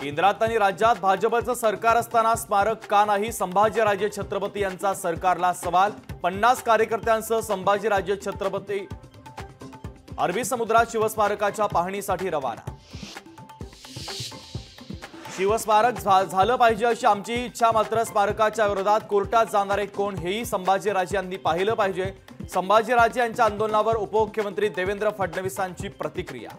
केंद्रात आणि राज्यात भाजपचं सरकार असताना स्मारक का नाही? संभाजीराजे छत्रपती यांचा सरकारला सवाल। 50 कार्यकर्त्यांसह संभाजीराजे छत्रपती अरबी समुद्रात शिवस्मारकाच्या पाहणीसाठी रवाना। शिवस्मारक झालं पाहिजे अशी आमची इच्छा, मात्र स्मारकाच्या विरोधात कोर्टात जाणारे कोण हेही संभाजीराजे यांनी पाहिलं पाहिजे। संभाजीराजे यांच्या आंदोलनावर उपमुख्यमंत्री देवेंद्र फडणवीसांची प्रतिक्रिया।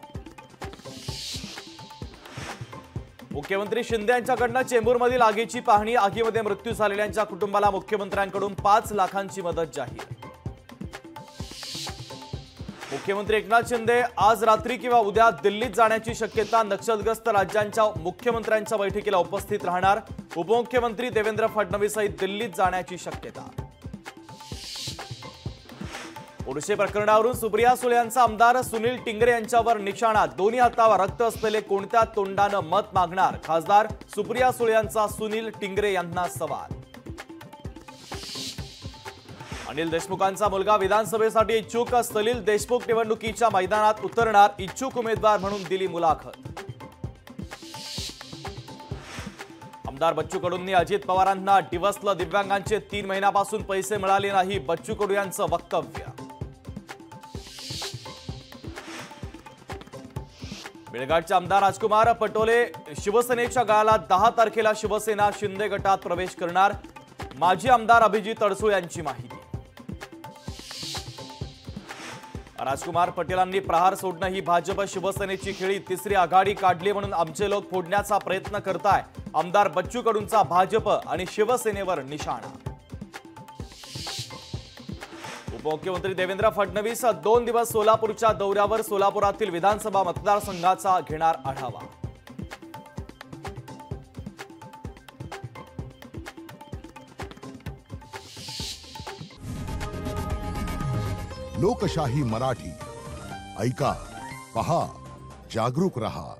मुख्यमंत्री शिंदे यांच्याकडून चेंबूरमधील आगीची पाहणी। आगीमध्ये मृत्यू झालेल्यांच्या कुटुंबाला मुख्यमंत्र्यांकडून 5 लाखांची मदत जाहीर। मुख्यमंत्री एकनाथ शिंदे आज रात्री किंवा उद्या दिल्लीत जाण्याची शक्यता। नक्षलग्रस्त राज्यांच्या मुख्यमंत्र्यांच्या बैठकीला उपस्थित राहणार। उपमुख्यमंत्री देवेंद्र फडणवीसही दिल्लीत जाण्याची शक्यता। ओरसे प्रकरणावरून सुप्रिया सुळे यांचा आमदार सुनील टिंगरे यांच्यावर निशाणा। दोन्ही हातावर रक्त असलेले कोणत्या तोंडाने मत मागणार? खासदार सुप्रिया सुळे यांचा सुनील टिंगरे यांना सवाल। अनिल देशमुखांचा मुलगा विधानसभेसाठी इच्छुक। सलील देशमुख निवडणुकीच्या मैदानात उतरणार। इच्छुक उमेदवार म्हणून दिली मुलाखत। आमदार बच्चू कडूंनी अजित पवारांना डिवसलं। दिव्यांगांचे 3 महिन्यापासून पैसे मिळाले नाही, बच्चू कडू यांचं वक्तव्य। बेळगावचे आमदार राजकुमार पटोले शिवसेनेच्या गळाला 10 तारखेला शिवसेना शिंदे गटात प्रवेश करणार। माजी आमदार अभिजित अडसूळ यांची माहिती। राजकुमार पटेलांनी प्रहार सोडणं ही भाजप शिवसेनेची खेळी। तिसरी आघाडी काढली म्हणून आमचे लोक फोडण्याचा प्रयत्न करताय। आमदार बच्चू कडूंचा भाजप आणि शिवसेनेवर निशाणा। उपमुख्यमंत्री देवेंद्र फडणवीस 2 दिवस सोलापूरच्या दौऱ्यावर। सोलापुरातील विधानसभा मतदारसंघाचा घेणार आढावा। लोकशाही मराठी ऐका, पहा, जागरूक रहा।